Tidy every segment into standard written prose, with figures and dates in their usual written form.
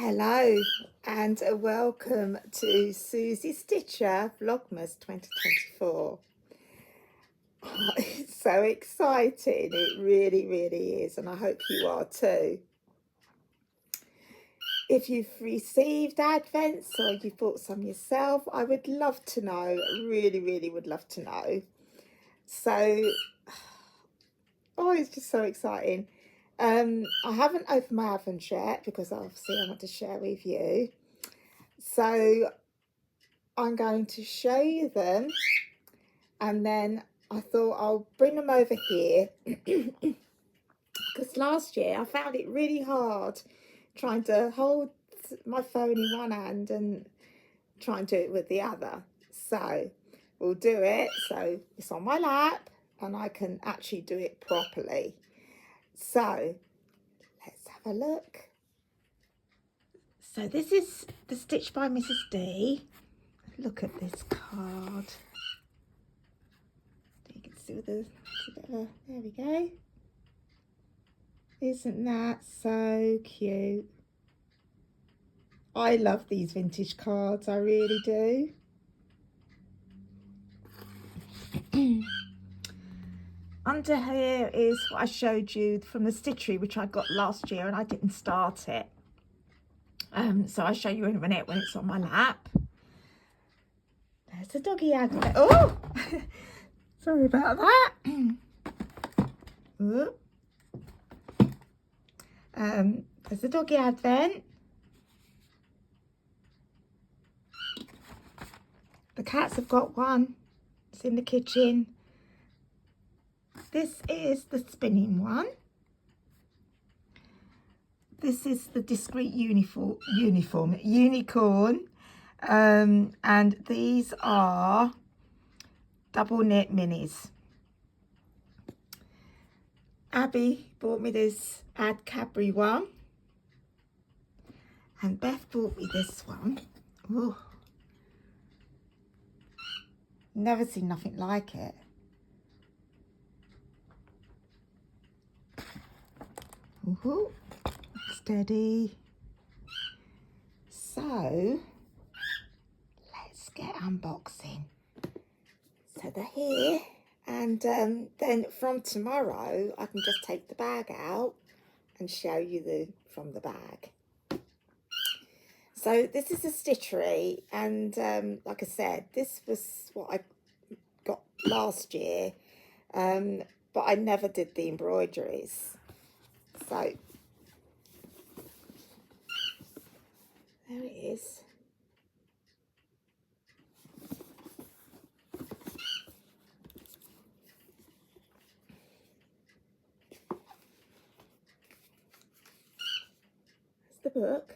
Hello and welcome to SuzieStitcher Vlogmas 2024. Oh, it's so exciting, it really is, and I hope you are too. If you've received Advents or you bought some yourself, I would love to know, really would love to know. So, it's just so exciting. I haven't opened my Advent yet because obviously I want to share with you. So I'm going to show you them, and then I thought I'll bring them over here because last year I found it really hard trying to hold my phone in one hand and try and do it with the other. So we'll do it so it's on my lap and I can actually do it properly. So let's have a look. So this is the Stitch by Mrs. D. Look at this card. You can see there we go. Isn't that so cute? I love these vintage cards, I really do. Under here is what I showed you from the Stitchery, which I got last year and I didn't start it. So I'll show you in a minute when it's on my lap. There's a doggy advent. Oh! Sorry about that. There's a doggy advent. The cats have got one. It's in the kitchen. This is the spinning one. This is the discreet unicorn. And these are double knit minis. Abby bought me this Ad Cadbury one. And Beth bought me this one. Ooh. Never seen nothing like it. Ooh, steady. So let's get unboxing. So they're here, and then from tomorrow I can just take the bag out and show you from the bag. So this is a Stitchery, and like I said, this was what I got last year, but I never did the embroideries. So there it is. That's the book.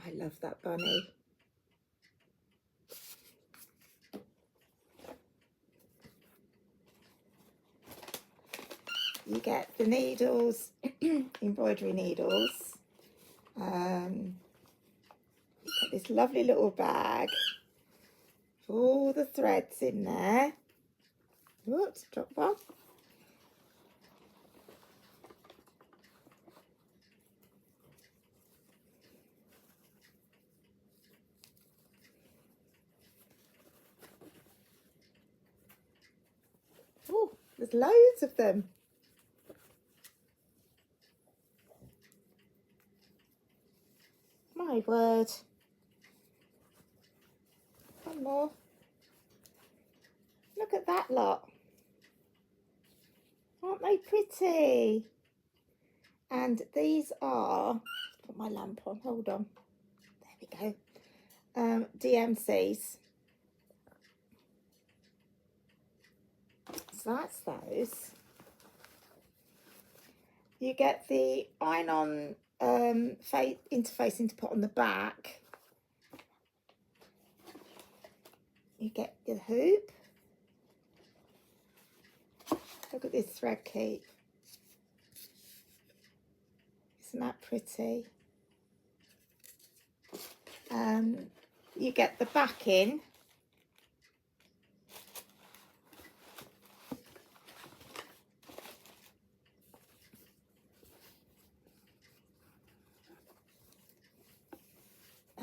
I love that bunny. You get the needles, embroidery needles. You get this lovely little bag. All the threads in there. Whoops, dropped one. Oh, there's loads of them. My word. One more. Look at that lot. Aren't they pretty? And these are, put my lamp on, hold on. There we go. DMCs. So that's those. You get the iron-on interfacing to put on the back. You get the hoop. Look at this thread keep. Isn't that pretty? You get the backing.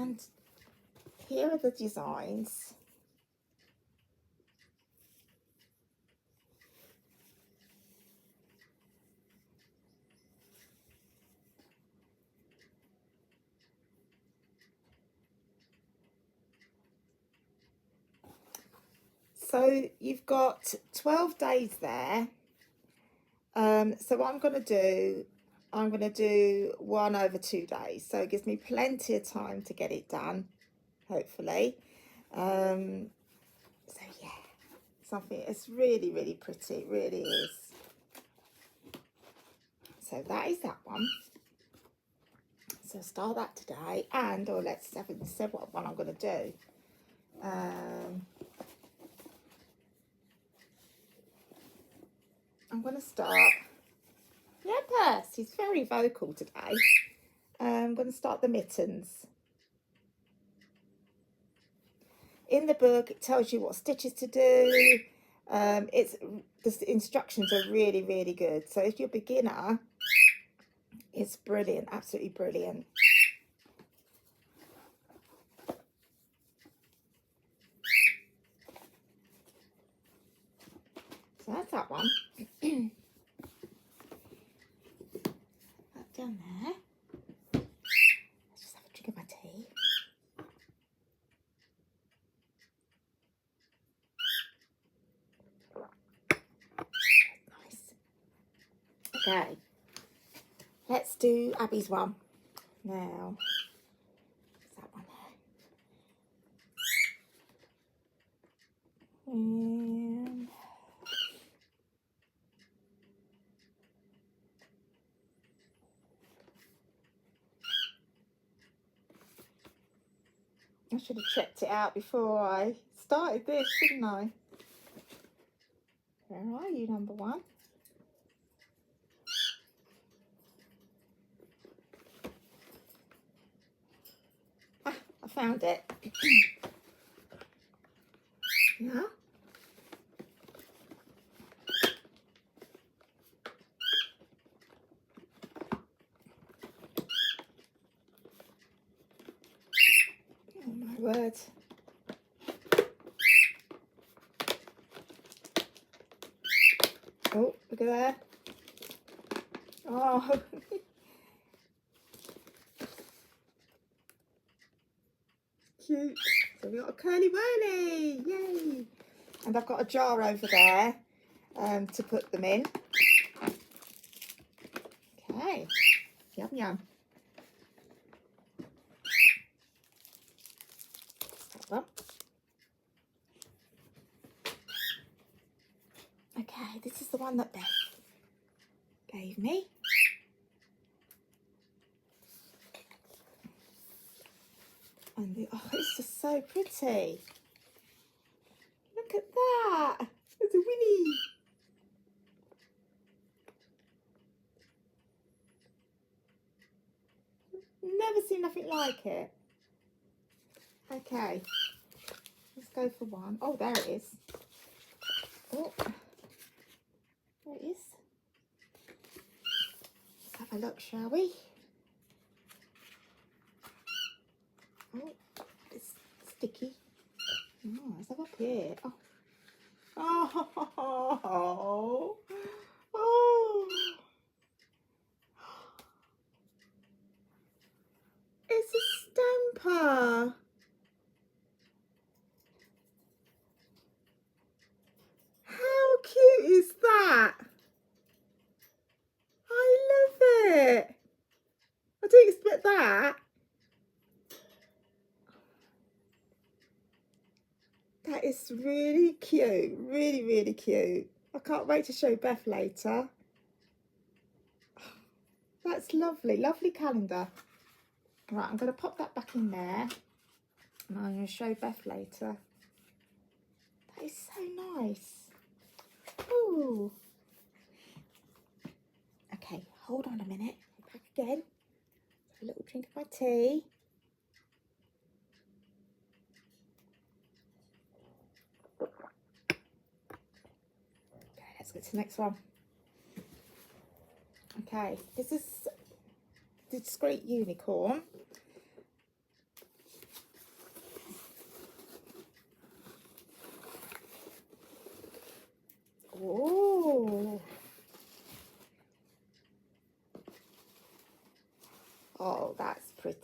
And here are the designs. So you've got 12 days there. So what I'm going to do 1 over 2 days. So it gives me plenty of time to get it done, hopefully. So yeah, it's really, really pretty. It really is. So that is that one. So start that today. And, or let's have a say what one I'm going to do. I'm going to start. Yeah, Percy, he's very vocal today. I'm going to start the mittens. In the book, it tells you what stitches to do. The instructions are really, really good. So if you're a beginner, it's brilliant, absolutely brilliant. So that's that one. That down there. Let's just have a drink of my tea. Nice. Okay. Let's do Abby's one. Now, what's that one there? And I should have checked it out before I started this, shouldn't I? Where are you, number one? Ah, I found it. Yeah. Oh my word. Oh, look at that. Oh. Cute. So we've got a curly whirly. Yay. And I've got a jar over there to put them in. Okay. Yum, yum. That one. Okay, this is the one that Beth gave me. And oh, it's just so pretty. Look at that. It's a Winnie. Never seen nothing like it. Okay. Let's go for one. Oh, there it is. Oh, there it is. Let's have a look, shall we? Oh, it's sticky. Oh, let's have up here. Oh. Oh. Oh. It's a stamper. How cute is that? I love it. I didn't expect that. That is really cute. Really, really cute. I can't wait to show Beth later. That's lovely. Lovely calendar. Right, I'm going to pop that back in there. And I'm going to show Beth later. That is so nice. Ooh. Okay, hold on a minute. Back again. Have a little drink of my tea. Okay, let's go to the next one. Okay, this is Discreet Unicorn.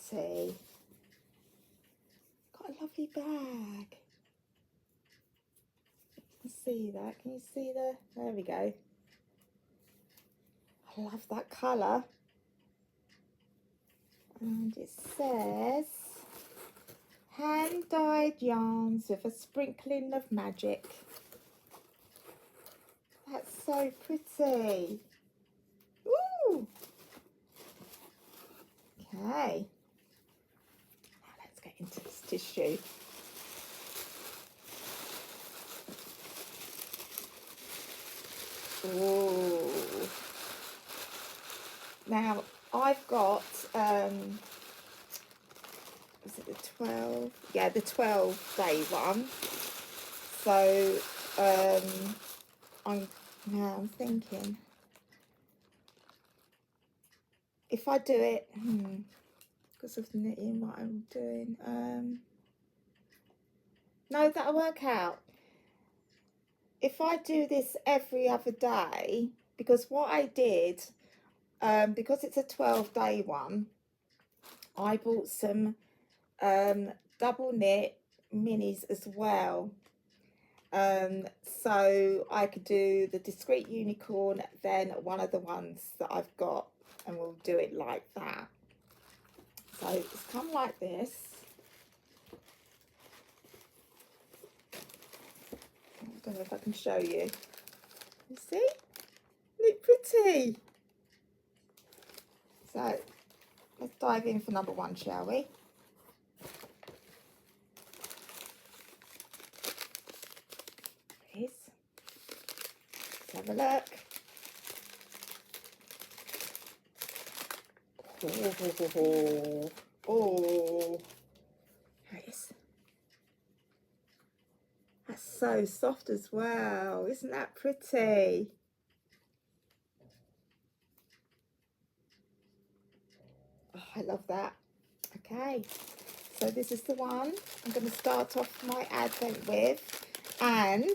pretty. Got a lovely bag. You can see that. Can you see the? There we go. I love that colour. And it says, hand-dyed yarns with a sprinkling of magic. That's so pretty. Ooh. Okay. Now let's get into this tissue. Ooh. Now I've got was it the 12? Yeah, the 12-day one. So I'm thinking if I do it because of knitting what I'm doing, no, that'll work out. If I do this every other day, because what I did, because it's a 12-day one, I bought some double knit minis as well. So I could do the discreet unicorn, then one of the ones that I've got, and we'll do it like that. So it's come like this. I don't know if I can show you. You see? Isn't it pretty? So let's dive in for number one, shall we? Let's have a look. Oh, there it is. That's so soft as well. Isn't that pretty? Oh, I love that. Okay, so this is the one I'm going to start off my advent with, and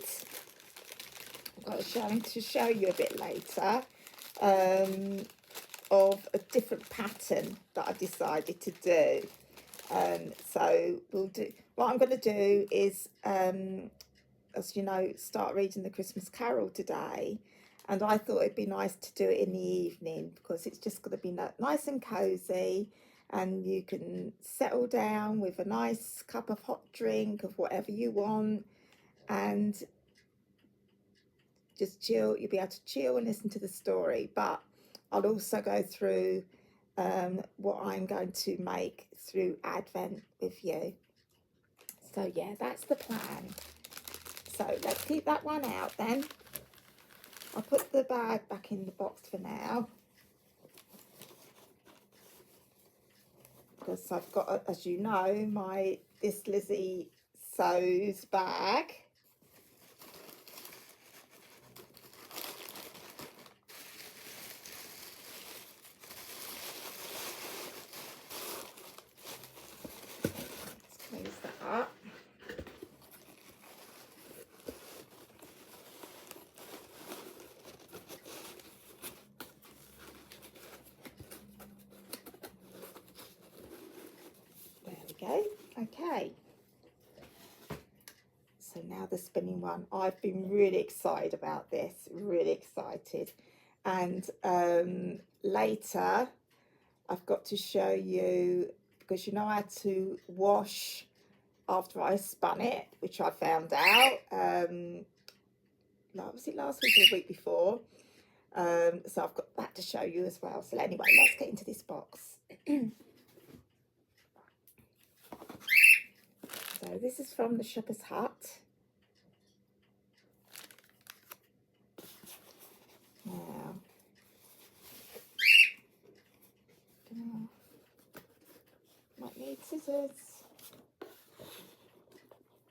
I've got to show you a bit later of a different pattern that I decided to do. So we'll do, what I'm going to do is, as you know, start reading the Christmas Carol today, and I thought it'd be nice to do it in the evening because it's just going to be nice and cozy, and you can settle down with a nice cup of hot drink of whatever you want and just chill. You'll be able to chill and listen to the story, but I'll also go through what I'm going to make through Advent with you. So yeah, that's the plan. So let's keep that one out then. I'll put the bag back in the box for now, because I've got, as you know, my This Lizzie Sews bag. Let's close that up. Go. Okay, so now the spinning one. I've been really excited about this, really excited, and later I've got to show you, because you know I had to wash after I spun it, which I found out was it last week or the week before, so I've got that to show you as well. So anyway, let's get into this box. So this is from the Shopper's Hut. Now, might need scissors.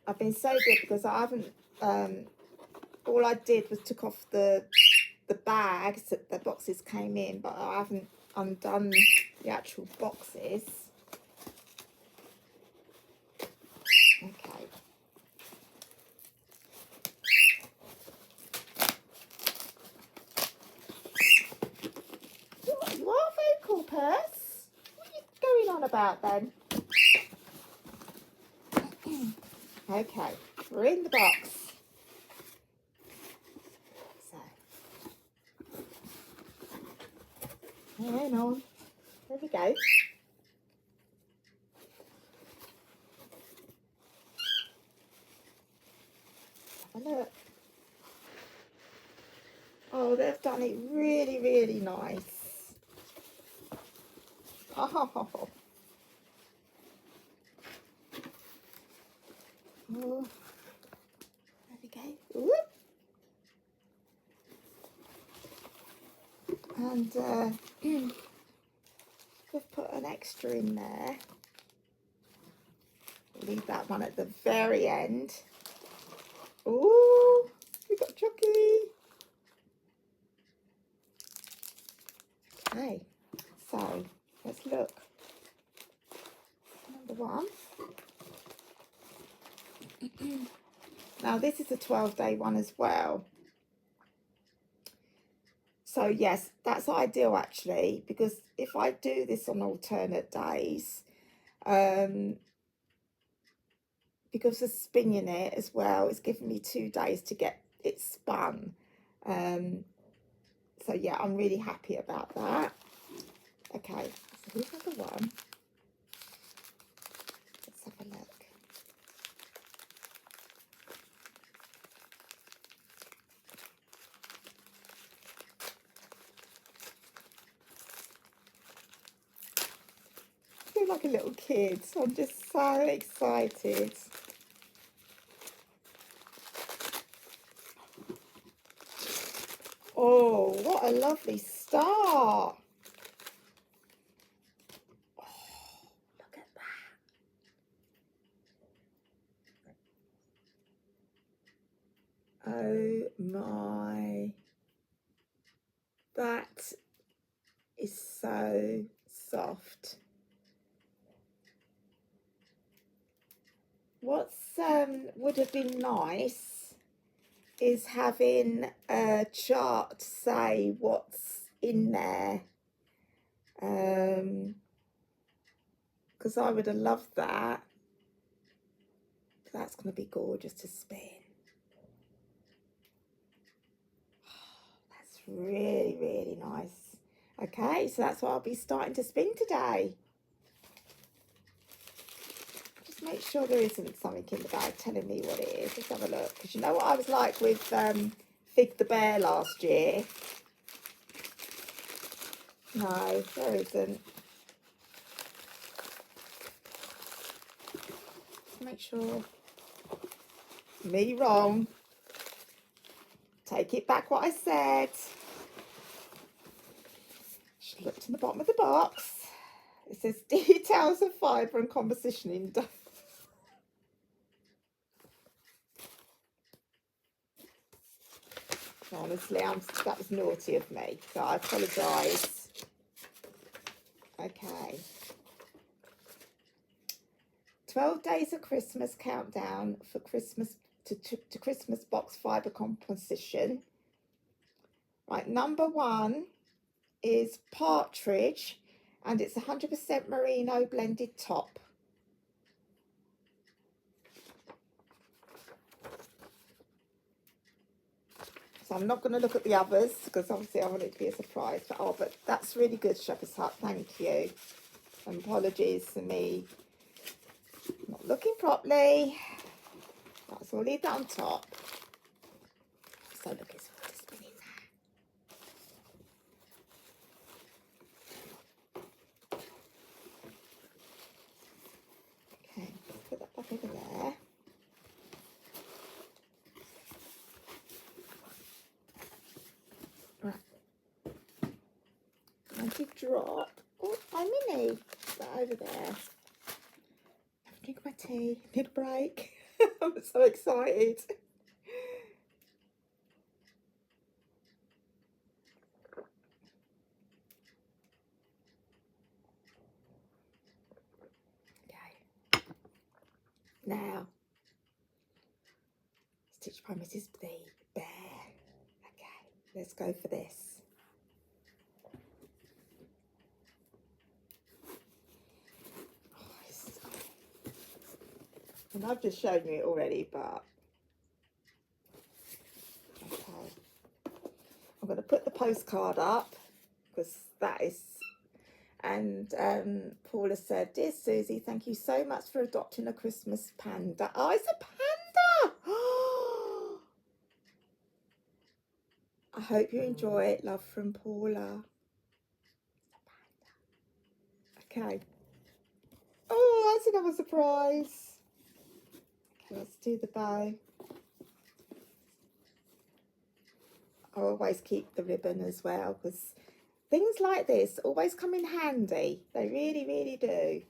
I've been so good because I haven't, all I did was took off the bags that the boxes came in, but I haven't undone the actual boxes. Okay. You are vocal, Purse. What are you going on about? about then. Okay, we're in the box. So, hang on. There we go. Have a look. Oh, they've done it really, really nice. Oh. Oh. There we go. Whoop. And we've put an extra in there. Leave that one at the very end. Oh, we got Chucky. Okay, so let's look. Number one. Now this is a 12-day one as well. So yes, that's ideal actually, because if I do this on alternate days, because of spinning it as well, it's given me 2 days to get it spun. So yeah, I'm really happy about that. Okay, so here's number one. Let's have a look. I feel like a little kid. I'm just so excited. Oh, what a lovely start. Oh, look at that. Oh my. That is so soft. What's would have been nice is having a chart to say what's in there, because I would have loved that. That's going to be gorgeous to spin. That's really, really nice. Okay, so that's what I'll be starting to spin today. Just make sure there isn't something in the bag telling me what it is. Let's have a look, because you know what I was like with Fig the Bear last year. No, there isn't. Make sure. Me wrong. Take it back what I said. Just looked in the bottom of the box. It says details of fibre and composition in dough. Honestly, that was naughty of me, so I apologise. Okay. 12 days of Christmas countdown for Christmas to Christmas box fibre composition. Right, number one is Partridge, and it's 100% merino blended top. So I'm not going to look at the others because obviously I want it to be a surprise. But oh, but that's really good, Shepherd's Hut. Thank you. And apologies for me not looking properly. Right, so we'll leave that on top. So look, it's all just been in there. Okay, let's put that back over there. Right. I did drop. Oh, my mini. Put that over there. Have a drink of my tea. Need a break. I'm so excited. Now, Stitch by Mrs. the Bear. Okay, let's go for this. And I've just shown you it already, but okay. I'm going to put the postcard up because that is, and Paula said, "Dear Susie, thank you so much for adopting a Christmas panda." Oh, it's a panda! I hope you enjoy it. Love from Paula. Okay. Oh, that's another surprise. Okay, let's do the bow. I always keep the ribbon as well because things like this always come in handy. They really, really do.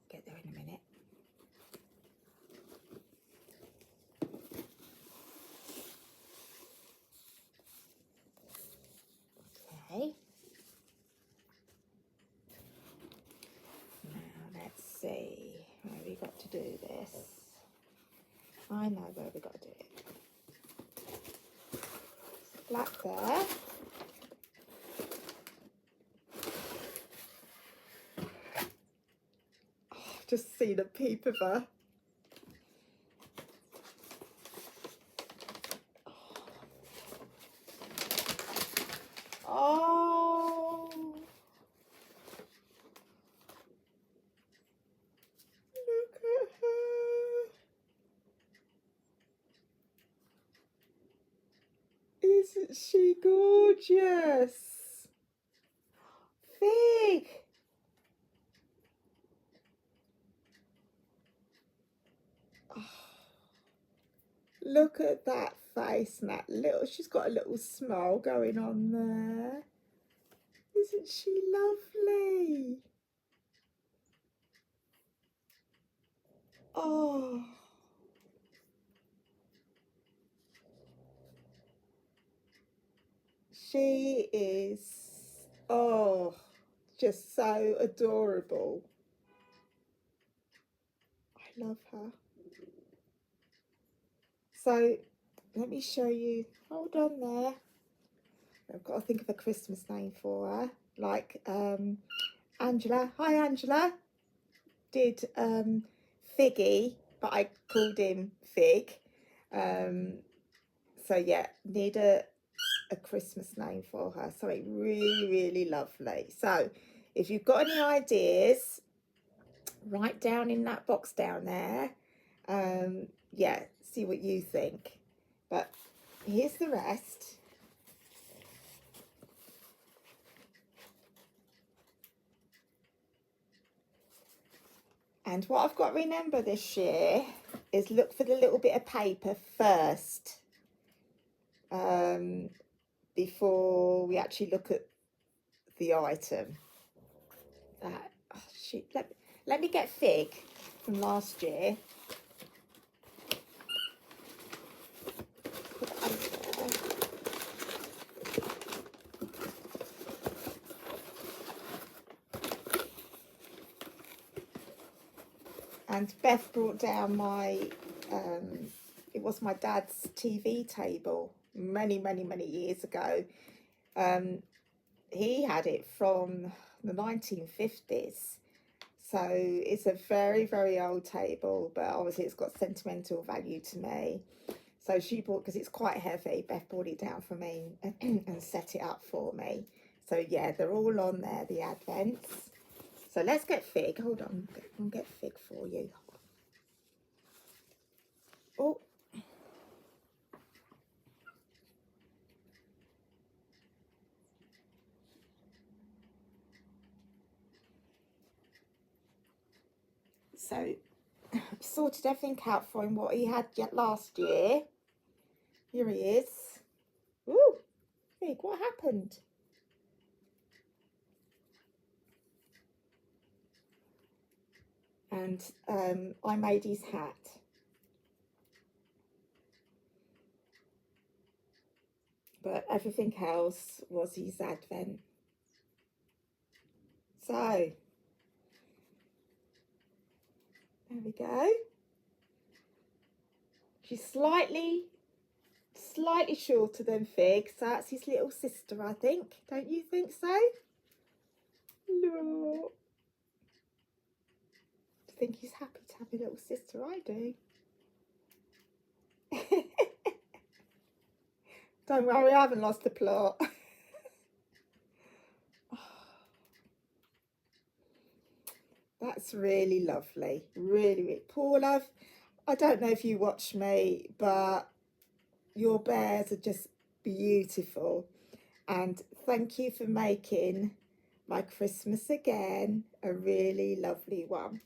Get there in a minute. Okay. Now let's see where we got to do this. I know where we got to do it. Black there. Oh, just seen a peep of her. Oh. Look at her. Isn't she gorgeous? Fig. Oh, look at that face and that little, she's got a little smile going on there. Isn't she lovely? Oh. She is, oh, just so adorable. I love her. So let me show you, hold on there. I've got to think of a Christmas name for her. Like Angela, hi Angela, did Figgy, but I called him Fig. So yeah, need a Christmas name for her, something really, really lovely. So if you've got any ideas, write down in that box down there. Yeah, see what you think. But here's the rest. And what I've got to remember this year is look for the little bit of paper first, before we actually look at the item. Oh, shoot. Let me get Fig from last year. Put it under there. And Beth brought down my, it was my dad's TV table many, many, many years ago. He had it from the 1950s. So it's a very, very old table, but obviously it's got sentimental value to me. So she bought, because it's quite heavy, Beth brought it down for me and set it up for me. So yeah, they're all on there, the advents. So let's get Fig. Hold on, I'll get Fig for you. Oh. So sorted everything out for him, what he had last year. Here he is. Ooh, Fig, what happened? And I made his hat. But everything else was his advent. So, there we go. She's slightly Slightly shorter than Fig, so that's his little sister, I think. Don't you think so? Look. I think he's happy to have a little sister. I do. Don't worry, I haven't lost the plot. That's really lovely. Really, really. Paula, I don't know if you watch me, but your bears are just beautiful. And thank you for making my Christmas again a really lovely one.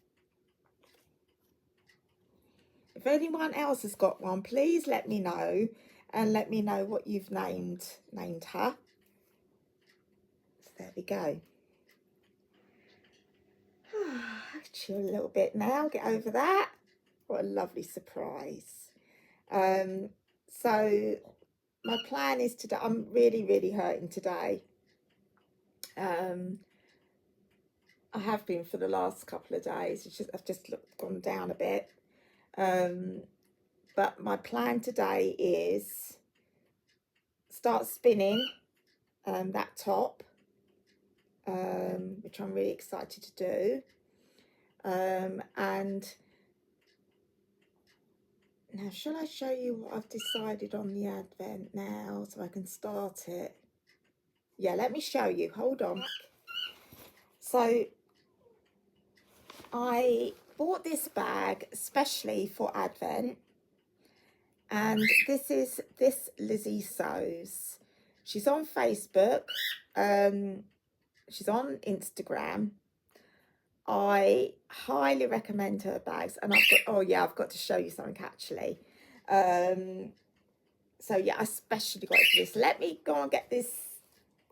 If anyone else has got one, please let me know, and let me know what you've named her. So there we go. Chill a little bit now, get over that. What a lovely surprise. So my plan is today, I'm really hurting today. I have been for the last couple of days. It's just, I've just gone down a bit. But my plan today is start spinning that top, which I'm really excited to do. And now, shall I show you what I've decided on the advent now so I can start it? Yeah, let me show you. Hold on. So I bought this bag especially for advent, and this is Lizzie Sews. She's on Facebook. She's on Instagram. I highly recommend her bags, and I've got to show you something actually. So yeah, I especially got it for this. Let me go and get this,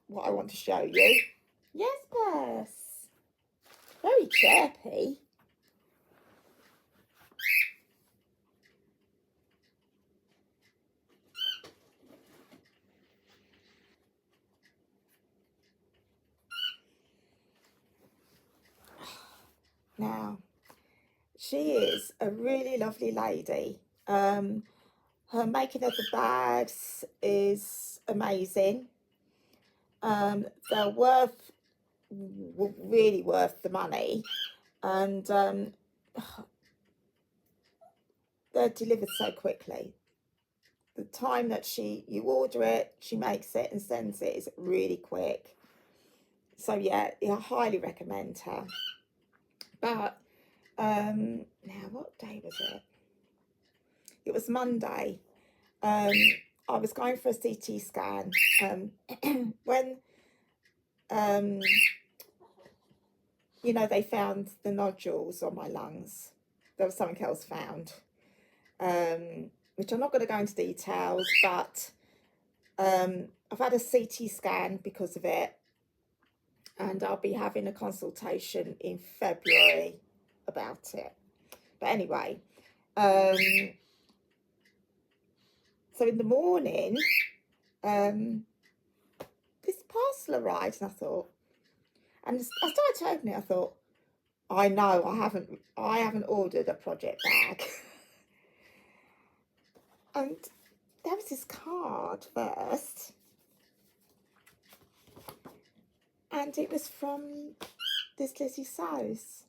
what I want to show you. Yes, Bess. Very chirpy. Now, she is a really lovely lady. Her making of the bags is amazing. They're really worth the money, and they're delivered so quickly. The time that you order it, she makes it and sends it is really quick. So yeah, I highly recommend her. But now, what day was it? It was Monday. I was going for a CT scan when you know, they found the nodules on my lungs. There was something else found, which I'm not going to go into details, but I've had a CT scan because of it, and I'll be having a consultation in February about it. But anyway, so in the morning, this parcel arrived, and I thought, and I started to open it. I thought, I know I haven't ordered a project bag. And there was this card first, and it was from this Lizzie Sews.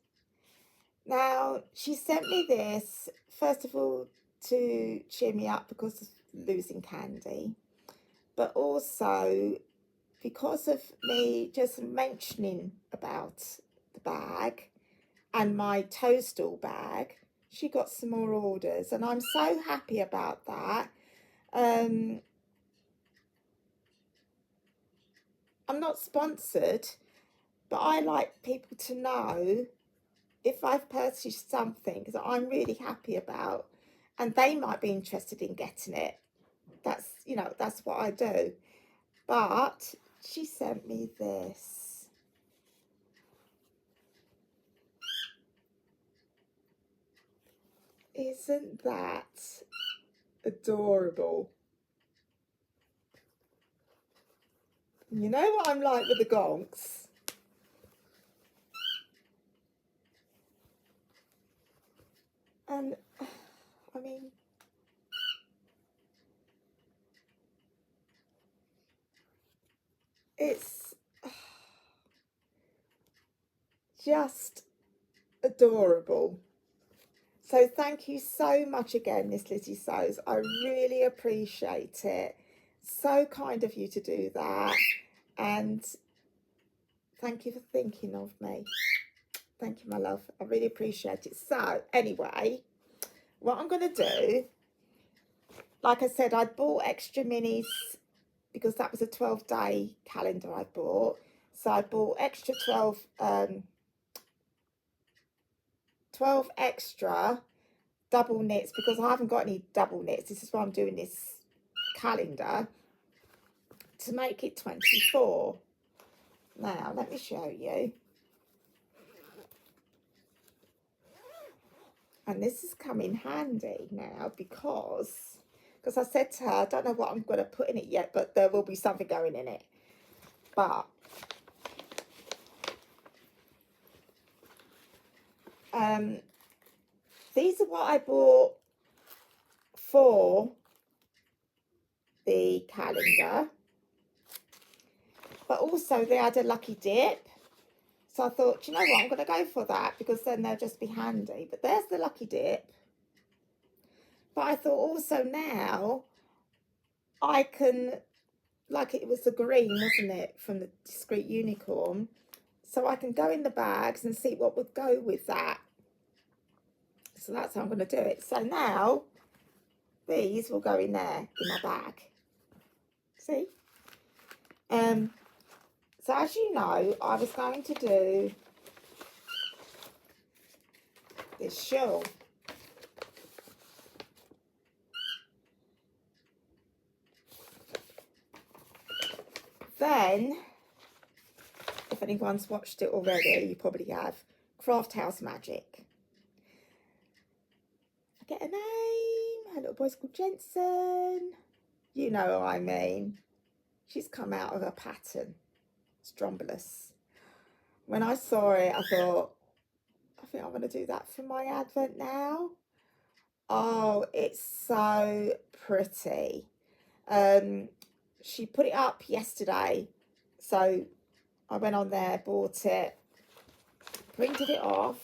Now, she sent me this, first of all, to cheer me up because of losing Candy, but also because of me just mentioning about the bag and my toadstool bag. She got some more orders, and I'm so happy about that. I'm not sponsored, but I like people to know if I've purchased something that I'm really happy about, and they might be interested in getting it. That's, you know, that's what I do. But she sent me this. Isn't that adorable? You know what I'm like with the gonks. And I mean, It's just adorable. So thank you so much again, Miss Lizzie Sews. I really appreciate it. So kind of you to do that. And thank you for thinking of me. Thank you, my love. I really appreciate it. So anyway, what I'm going to do, like I said, I bought extra minis because that was a 12-day calendar I bought. So I bought extra 12 extra double knits because I haven't got any double knits. This is why I'm doing this calendar to make it 24. Now, let me show you. And this has come in handy now because I said to her, I don't know what I'm going to put in it yet, but there will be something going in it. But these are what I bought for the calendar. But also they had a lucky dip. So I thought, you know what, I'm going to go for that because then they'll just be handy. But there's the lucky dip. But I thought also now I can, like it was the green, wasn't it, from the Discreet Unicorn. So I can go in the bags and see what would go with that. So that's how I'm going to do it. So now these will go in there in my bag. See? So as you know, I was going to do this shawl. Then, if anyone's watched it already, you probably have, Craft House Magic. I get a name, her little boy's called Jensen. You know what I mean. She's come out of her pattern. Strombolus. When I saw it, I thought, I think I'm going to do that for my advent now. Oh, it's so pretty. She put it up yesterday, so I went on there, bought it, printed it off.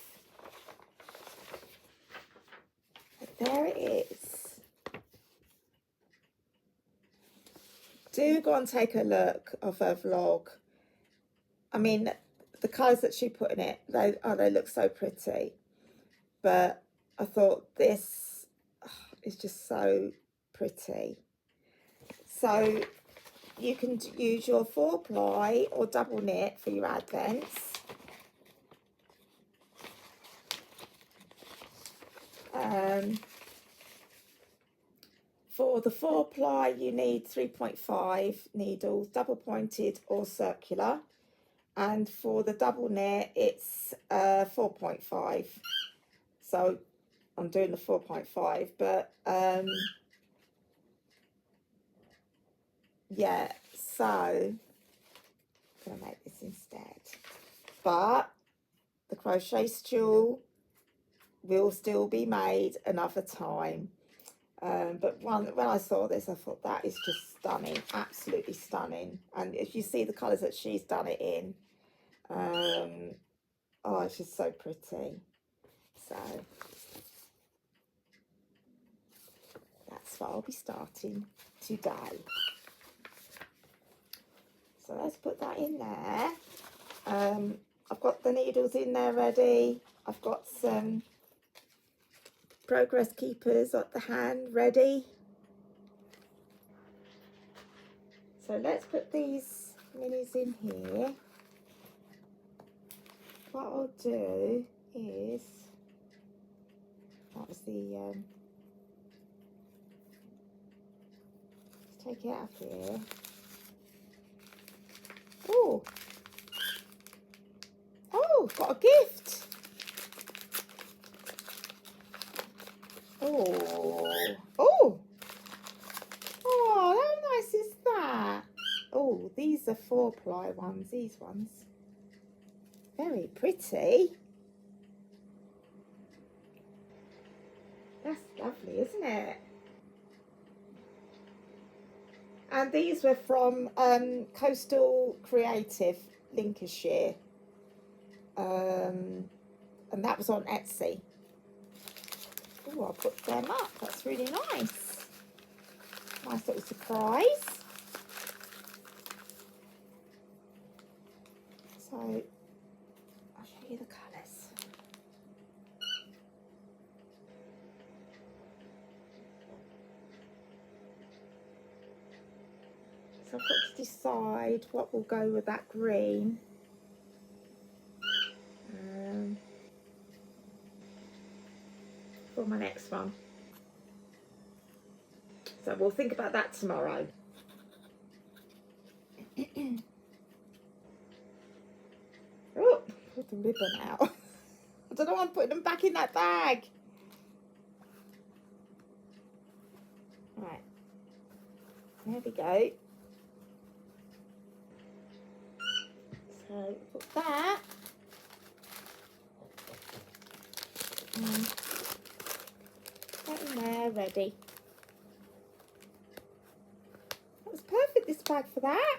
But there it is. Do go and take a look of her vlog. I mean, the colours that she put in it, they look so pretty. But I thought this is just so pretty. So you can use your 4-ply or double knit for your advents. For the 4-ply, you need 3.5 needles, double pointed or circular. And for the double knit, it's 4.5. So I'm doing the 4.5, but yeah, so I'm gonna make this instead. But the crochet stool will still be made another time. But when I saw this, I thought that is just stunning, absolutely stunning. And if you see the colours that she's done it in, oh, it's just so pretty. So that's what I'll be starting today. So let's put that in there. I've got the needles in there ready. I've got some progress keepers at the hand ready. So let's put these minis in here. What I'll do is, that was the, let's take it out of here. Oh, oh, got a gift. Oh, oh, oh, how nice is that? Oh, these are 4-ply ones, these ones. Very pretty. That's lovely, isn't it? And these were from Coastal Creative, Lincolnshire. And that was on Etsy. Oh, I'll put them up. That's really nice. Nice little surprise. So, I'll show you the colours. So I've got to decide what will go with that green. For my next one. So we'll think about that tomorrow. Oh, put the ribbon out. I don't know why I'm putting them back in that bag. Right, there we go. So put that. And that in there, ready. That was perfect, this bag, for that.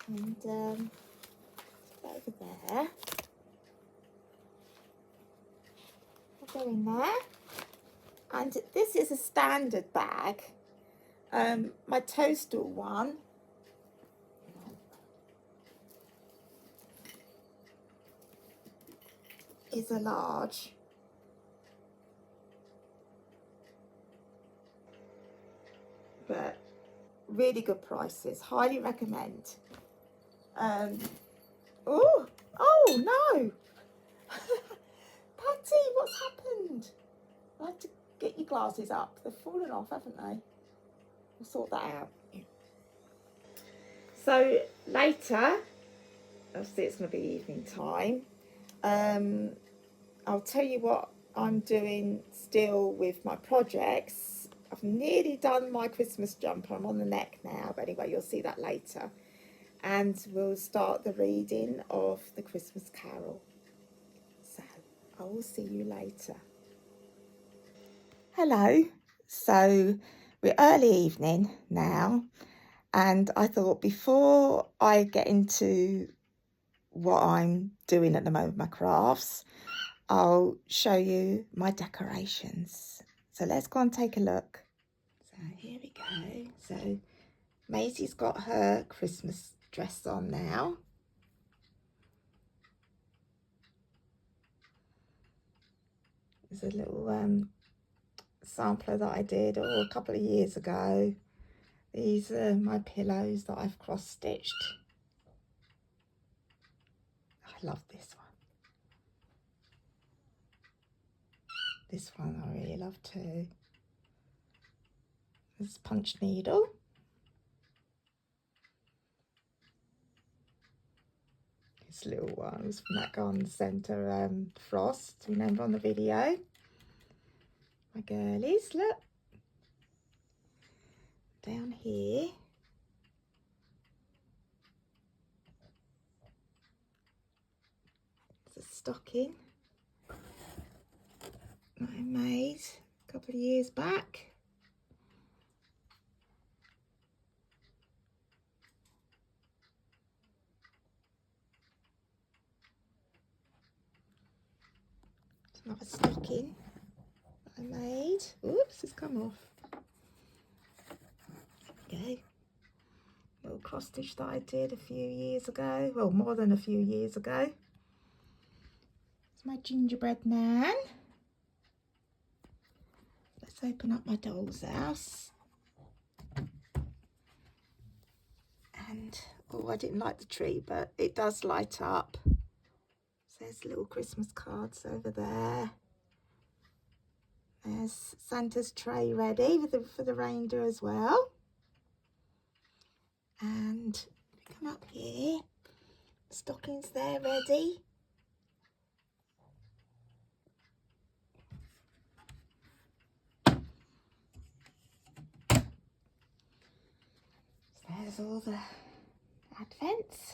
And over there. I'll go in there. And this is a standard bag. My toadstool one is a large. But really good prices. Highly recommend. Oh no! Patty, what's happened? I have to get your glasses up. They've fallen off, haven't they? We'll sort that out. So later, obviously it's going to be evening time. I'll tell you what I'm doing still with my projects. I've nearly done my Christmas jumper. I'm on the neck now, but anyway, you'll see that later. And we'll start the reading of the Christmas Carol. So I will see you later. Hello. So we're early evening now, and I thought before I get into what I'm doing at the moment, my crafts, I'll show you my decorations. So let's go and take a look. So here we go. So Maisie's got her Christmas dress on now. There's a little sampler that I did a couple of years ago. These are my pillows that I've cross-stitched. I love this one. This one I really love too. This punch needle. This little one was from that Garden Centre Frost, remember on the video? My girlies, look. Down here. It's a stocking that I made a couple of years back. Another stocking that I made. Oops, it's come off. There we go. Little cross stitch that I did a few years ago. Well, more than a few years ago. It's my gingerbread man. Let's open up my doll's house. And, oh, I didn't like the tree, but it does light up. There's little Christmas cards over there. There's Santa's tray ready for the reindeer as well. And if we come up here, stockings there ready. So there's all the advents.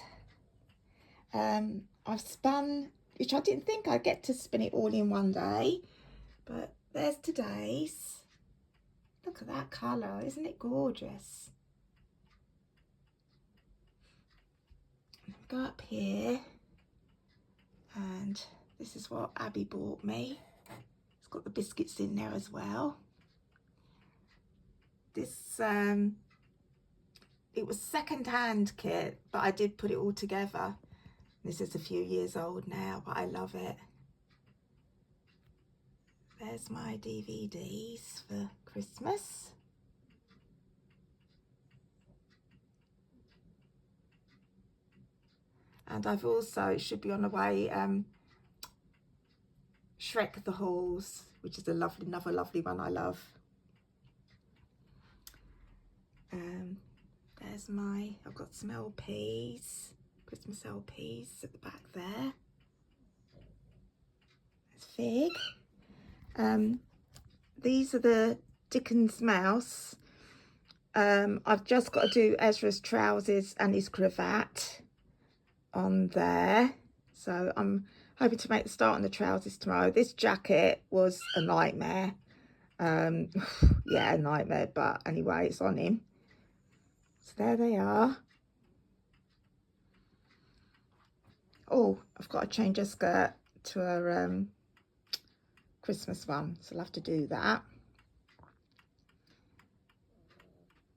I've spun, which I didn't think I'd get to spin it all in one day, but there's today's. Look at that colour, isn't it gorgeous? Go up here, and this is what Abby bought me. It's got the biscuits in there as well. This it was second-hand kit, but I did put it all together. This is a few years old now, but I love it. There's my DVDs for Christmas. And I've also, it should be on the way, Shrek the Halls, which is another lovely one I love. There's I've got some LPs, Christmas LPs at the back there. There's Fig. These are the Dickens Mouse. I've just got to do Ezra's trousers and his cravat on there, so I'm hoping to make the start on the trousers tomorrow. This jacket was a nightmare. Yeah, a nightmare, but anyway, it's on him. So there they are. Oh, I've got to change her skirt to her Christmas one, so I'll have to do that.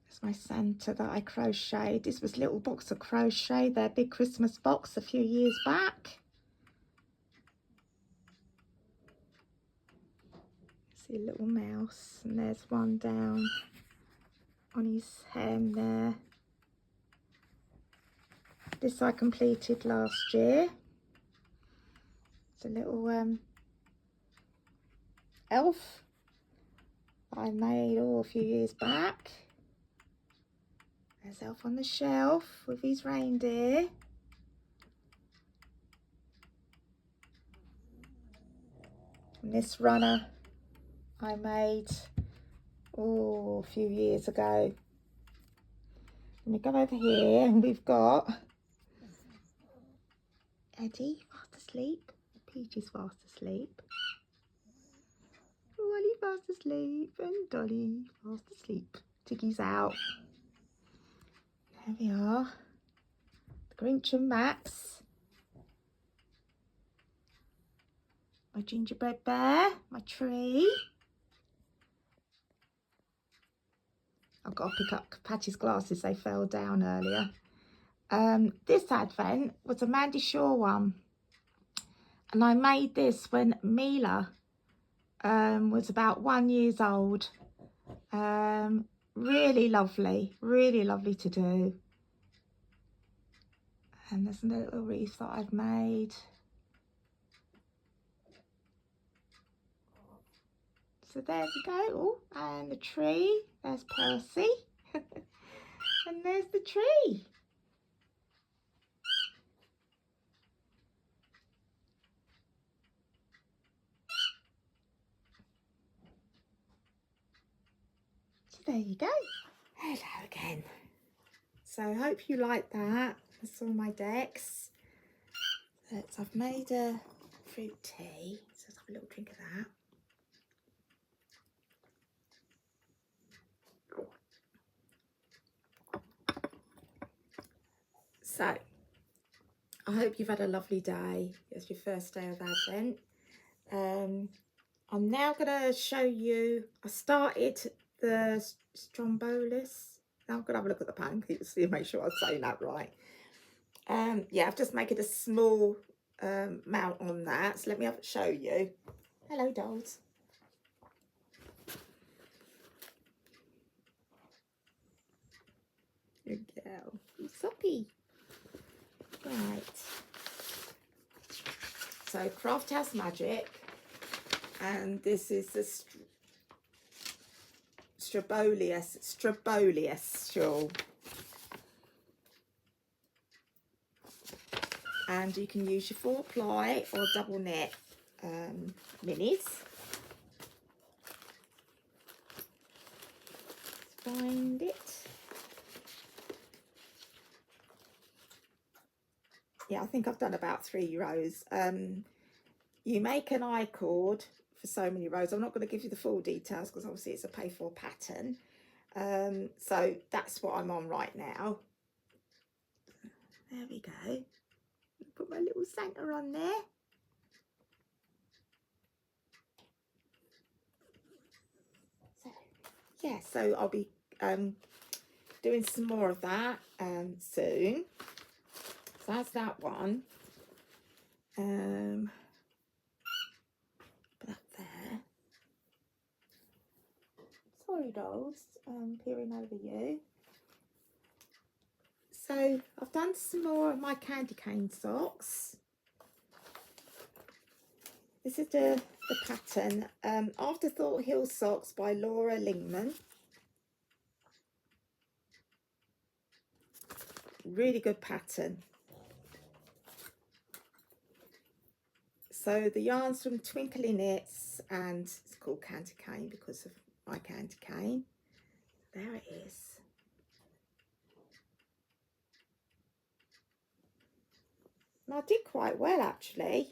There's my Santa that I crocheted. This was a little box of crochet, their big Christmas box a few years back. See a little mouse, and there's one down on his hem there. This I completed last year. It's a little elf I made a few years back. There's Elf on the Shelf with his reindeer. And this runner I made a few years ago. Let me go over here, and we've got Eddie fast asleep, Peach is fast asleep, Wally fast asleep, and Dolly fast asleep. Tiggy's out. There we are. The Grinch and Max. My gingerbread bear, my tree. I've got to pick up Patty's glasses, they fell down earlier. This advent was a Mandy Shaw one, and I made this when Mila was about 1 year old. Really lovely to do. And there's a little wreath that I've made. So there we go. Oh, and the tree, there's Percy. And there's the tree. So there you go. Hello again. So I hope you like that. That's all my decks. So I've made a fruit tea. So let's have a little drink of that. So, I hope you've had a lovely day. It's your first day of Advent. I'm now going to show you, I started the Strombolus. Now I'm going to have a look at the pancakes to make sure I'm saying that right. Yeah, I've just made it a small mount on that. So let me show you. Hello, dolls. Good girl. You soppy. Right. So Craft House Magic, and this is the Strobolius shawl. And you can use your 4-ply or double knit minis. Let's find it. Yeah, I think I've done about 3 rows. You make an I-cord for so many rows. I'm not going to give you the full details because obviously it's a pay for pattern. So that's what I'm on right now. There we go. Put my little Santa on there. So yeah, so I'll be doing some more of that soon. So that's that one. Put that there. Sorry dolls, peering over you. So I've done some more of my candy cane socks. This is the pattern, Afterthought Heel Socks by Laura Lingman. Really good pattern. So the yarn's from Twinkly Knits and it's called Candy Cane because of my candy cane. There it is. And I did quite well actually.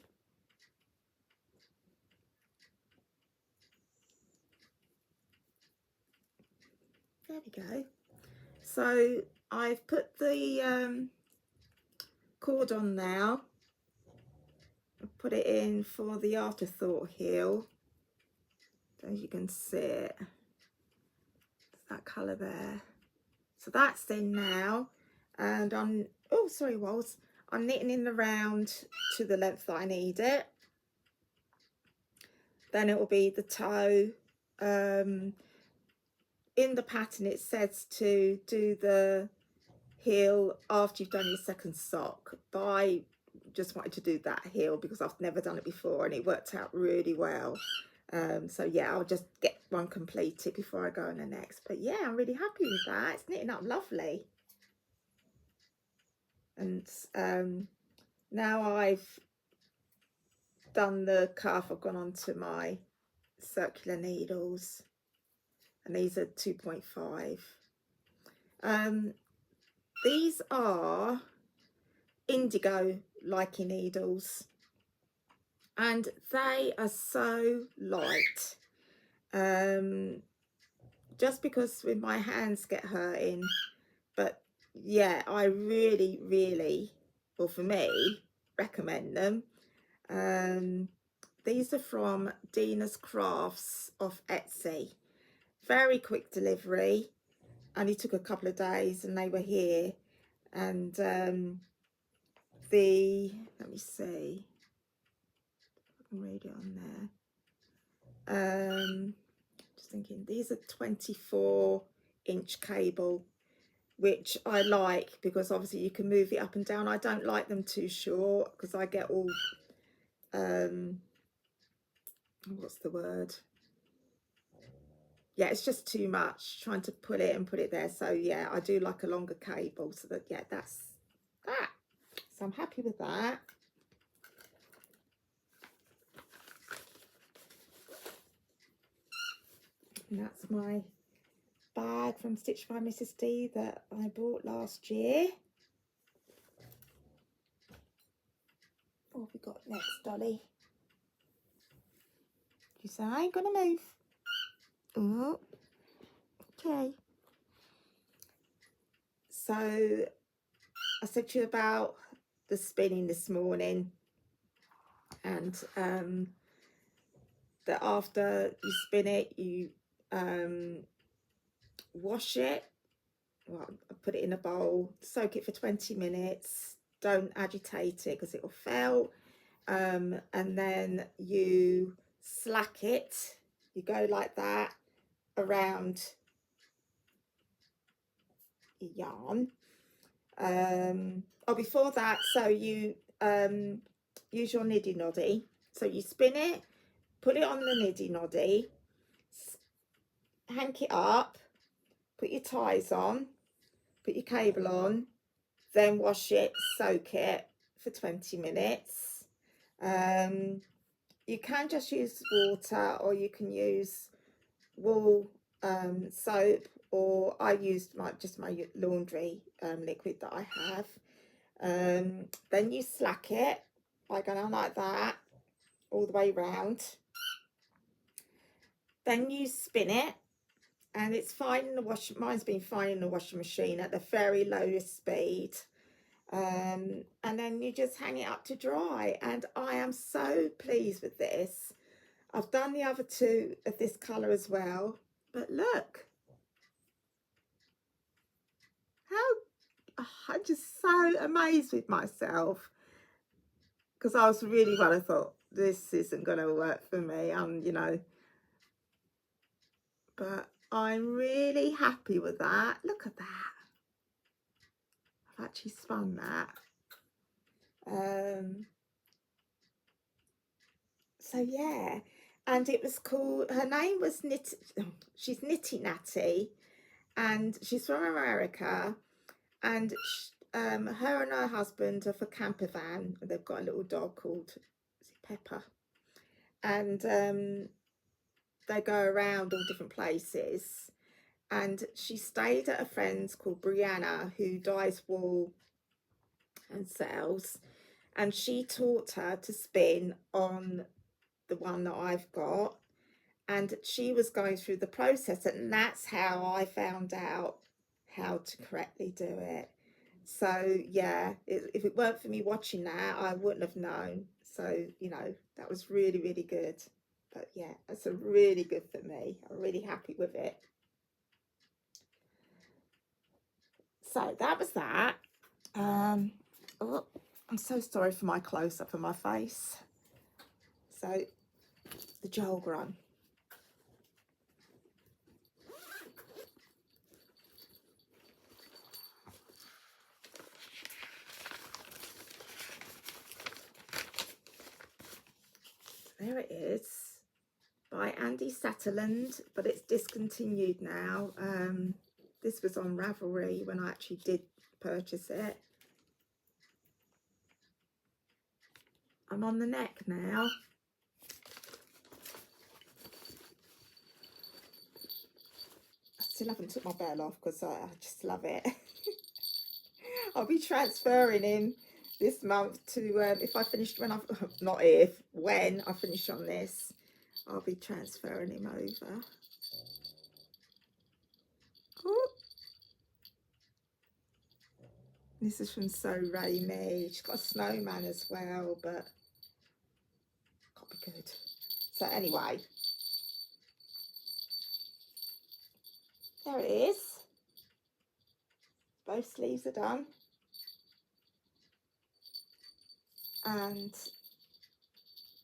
There we go. So I've put the cord on now. I've put it in for the Afterthought heel. As you can see it, that colour there. So that's in now, and I'm, oh sorry Walls, I'm knitting in the round to the length that I need it. Then it will be the toe. In the pattern it says to do the heel after you've done your second sock, but I just wanted to do that heel because I've never done it before and it worked out really well. So yeah, I'll just get one completed before I go on the next. But yeah, I'm really happy with that. It's knitting up lovely. And now I've done the cuff, I've gone on to my circular needles, and these are 2.5. These are indigo likey needles and they are so light, just because with my hands get hurting, but yeah, I really, well for me, recommend them. These are from Dina's Crafts off Etsy. Very quick delivery, only took a couple of days and they were here. And let me see if I can read it on there. Just thinking, these are 24-inch cable, which I like because obviously you can move it up and down. I don't like them too short because I get all what's the word, yeah, it's just too much trying to pull it and put it there. So yeah, I do like a longer cable. So that, yeah, that's that. So I'm happy with that. And that's my bag from Stitch by Mrs. D that I bought last year. What have we got next, Dolly? You say I ain't gonna move. Oh, okay. So I said to you about the spinning this morning, and that after you spin it, you wash it. Well, I put it in a bowl, soak it for 20 minutes. Don't agitate it because it will fail. And then you slack it. You go like that around your yarn. Oh, before that, so you use your niddy noddy. So you spin it, put it on the niddy noddy, hank it up, put your ties on, put your cable on, then wash it, soak it for 20 minutes. You can just use water, or you can use wool soap, or I used just my laundry liquid that I have. Then you slack it by going on like that all the way round. Then you spin it, and it's fine in the wash. Mine's been fine in the washing machine at the very lowest speed. And then you just hang it up to dry, and I am so pleased with this. I've done the other two of this colour as well, but look how I'm just so amazed with myself, because I was really well, I thought this isn't going to work for me, you know, but I'm really happy with that. Look at that, I've actually spun that. So yeah, and it was called, her name was she's Nitty Natty, and she's from America, and her and her husband are for camper van, and they've got a little dog called, is it Pepper, and they go around all different places, and she stayed at a friend's called Brianna, who dyes wool and sells, and she taught her to spin on the one that I've got, and she was going through the process, and that's how I found out how to correctly do it. So yeah, if it weren't for me watching that, I wouldn't have known. So, you know, that was really, really good. But yeah, it's a really good for me. I'm really happy with it. So that was that. Oh, I'm so sorry for my close-up of my face. So the Joel run. There it is, by Andy Satterland, but it's discontinued now. This was on Ravelry when I actually did purchase it. I'm on the neck now. I still haven't took my bell off because I just love it. I'll be transferring him this month to, if I finish, when I finish on this, I'll be transferring him over. Oh. This is from So Raimi. She's got a snowman as well, but can't be good. So anyway, there it is. Both sleeves are done. And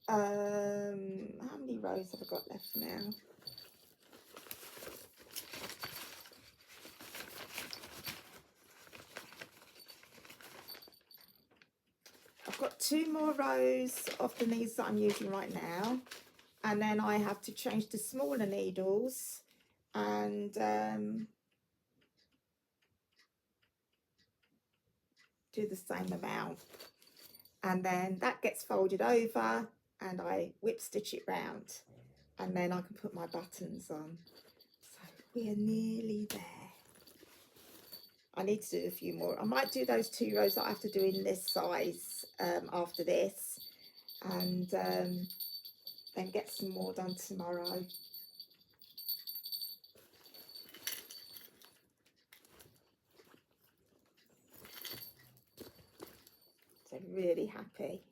how many rows have I got left now? I've got 2 more rows of the needles that I'm using right now, and then I have to change to smaller needles and do the same amount, and then that gets folded over and I whip stitch it round, and then I can put my buttons on. So we are nearly there. I need to do a few more. I might do those 2 rows that I have to do in this size after this, and then get some more done tomorrow. So really happy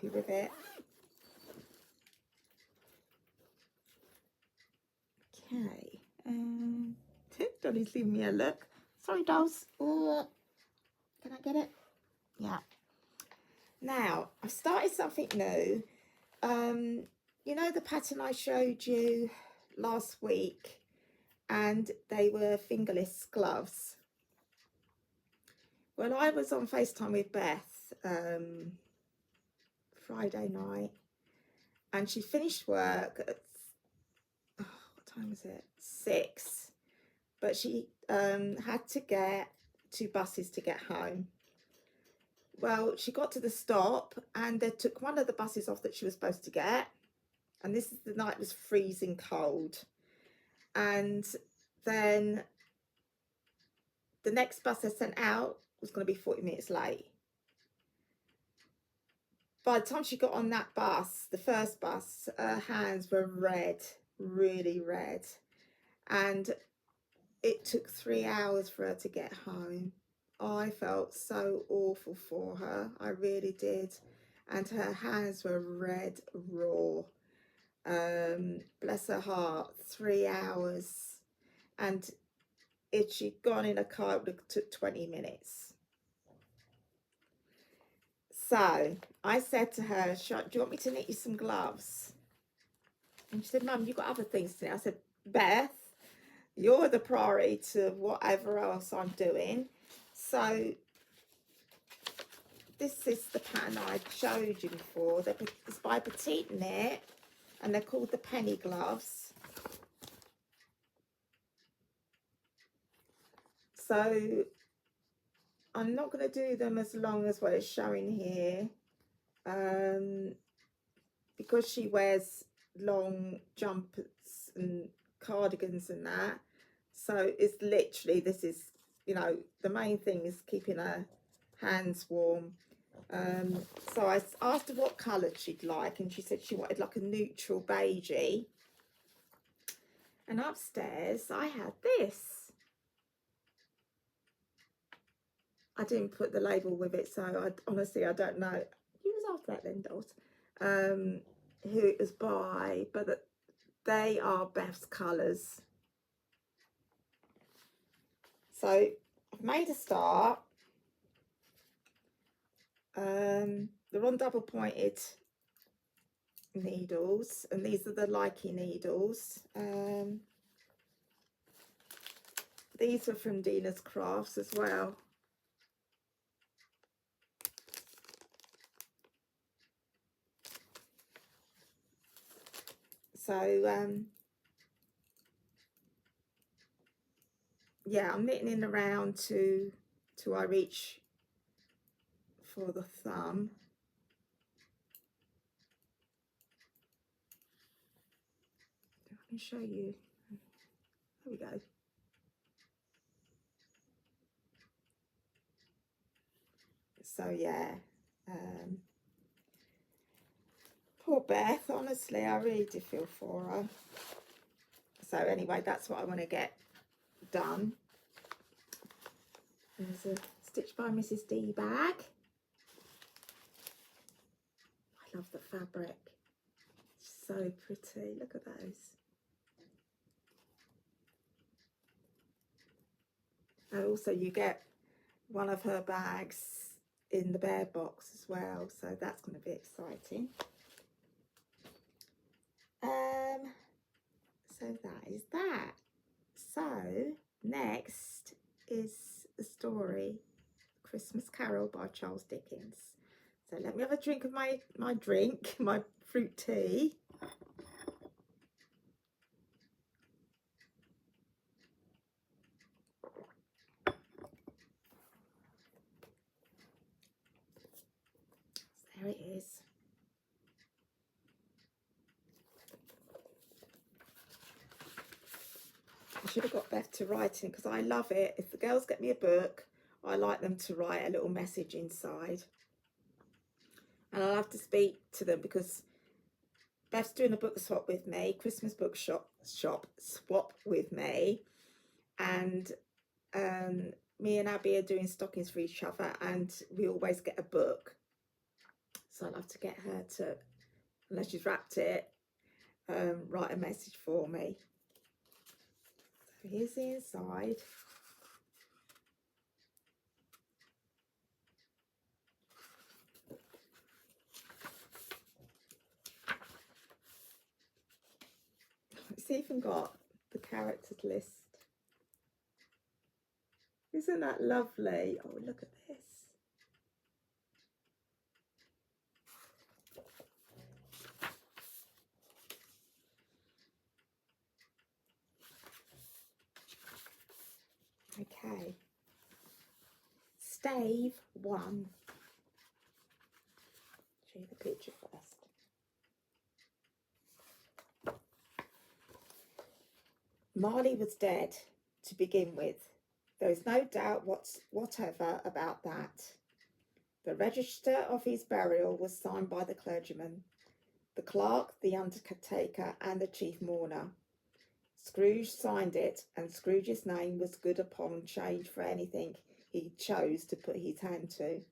with it. Okay, Donnie's leaving me a look. Sorry, dolls. Oh, can I get it? Yeah. Now, I've started something new. You know the pattern I showed you last week, and they were fingerless gloves. Well, I was on FaceTime with Beth Friday night, and she finished work at, what time was it? 6. But she had to get 2 buses to get home. Well, she got to the stop and they took one of the buses off that she was supposed to get. And this is the night, it was freezing cold. And then the next bus they sent out was going to be 40 minutes late. By the time she got on that bus, the first bus, her hands were red really red. And it took 3 hours for her to get home. I felt so awful for her. I really did. And her hands were red raw. Bless her heart, 3 hours. And if she'd gone in a car, it would have took 20 minutes. So I said to her, do you want me to knit you some gloves? And she said, Mum, you've got other things to knit. I said, Beth, you're the priority to whatever else I'm doing. So this is the pattern I showed you before. It's by Petite Knit, and they're called the penny gloves. So I'm not going to do them as long as what it's showing here, because she wears long jumpers and cardigans and that. So it's literally, this is, you know, the main thing is keeping her hands warm. So I asked her what colour she'd like, and she said she wanted like a neutral beigey. And upstairs I had this. I didn't put the label with it, so honestly I don't know. Who was after that then, dolls? Who it was by, but they are Beth's colours. So I've made a start. They're on double pointed needles, and these are the Likey needles. These are from Dina's Crafts as well. So yeah, I'm knitting in around till I reach for the thumb. I can show you. There we go. So yeah, poor Beth, honestly, I really did feel for her. So anyway, that's what I want to get done. There's a Stitch by Mrs. D bag. I love the fabric. It's so pretty. Look at those. And also you get one of her bags in the bear box as well, so that's going to be exciting. So that is that. So next is the story Christmas Carol by Charles Dickens. So let me have a drink of my drink, my fruit tea. There it is. I should have got Beth to write in, because I love it. If the girls get me a book, I like them to write a little message inside. And I'll have to speak to them, because Beth's doing a book swap with me, Christmas book shop swap with me. And me and Abby are doing stockings for each other, and we always get a book. So I'll have to get her to, unless she's wrapped it, write a message for me. So here's the inside. It's even got the characters list. Isn't that lovely? Oh, look at this. Okay. Stave 1. Show you the picture first. Marley was dead to begin with. There is no doubt whatever about that. The register of his burial was signed by the clergyman, the clerk, the undertaker, and the chief mourner. Scrooge signed it, and Scrooge's name was good upon change for anything he chose to put his hand to.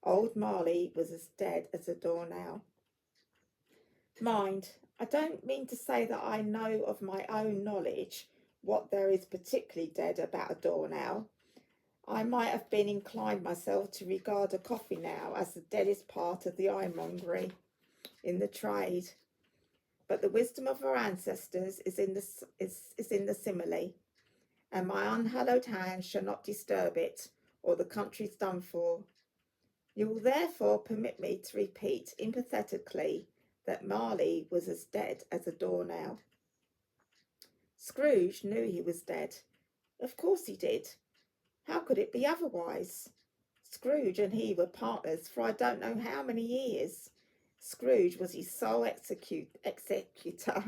Old Marley was as dead as a doornail. Mind, I don't mean to say that I know of my own knowledge what there is particularly dead about a doornail. I might have been inclined myself to regard a coffee nail as the deadest part of the ironmongery in the trade. But the wisdom of our ancestors is in the simile, and my unhallowed hand shall not disturb it, or the country's done for. You will therefore permit me to repeat emphatically that Marley was as dead as a doornail. Scrooge knew he was dead. Of course he did. How could it be otherwise? Scrooge and he were partners for I don't know how many years. Scrooge was his sole executor,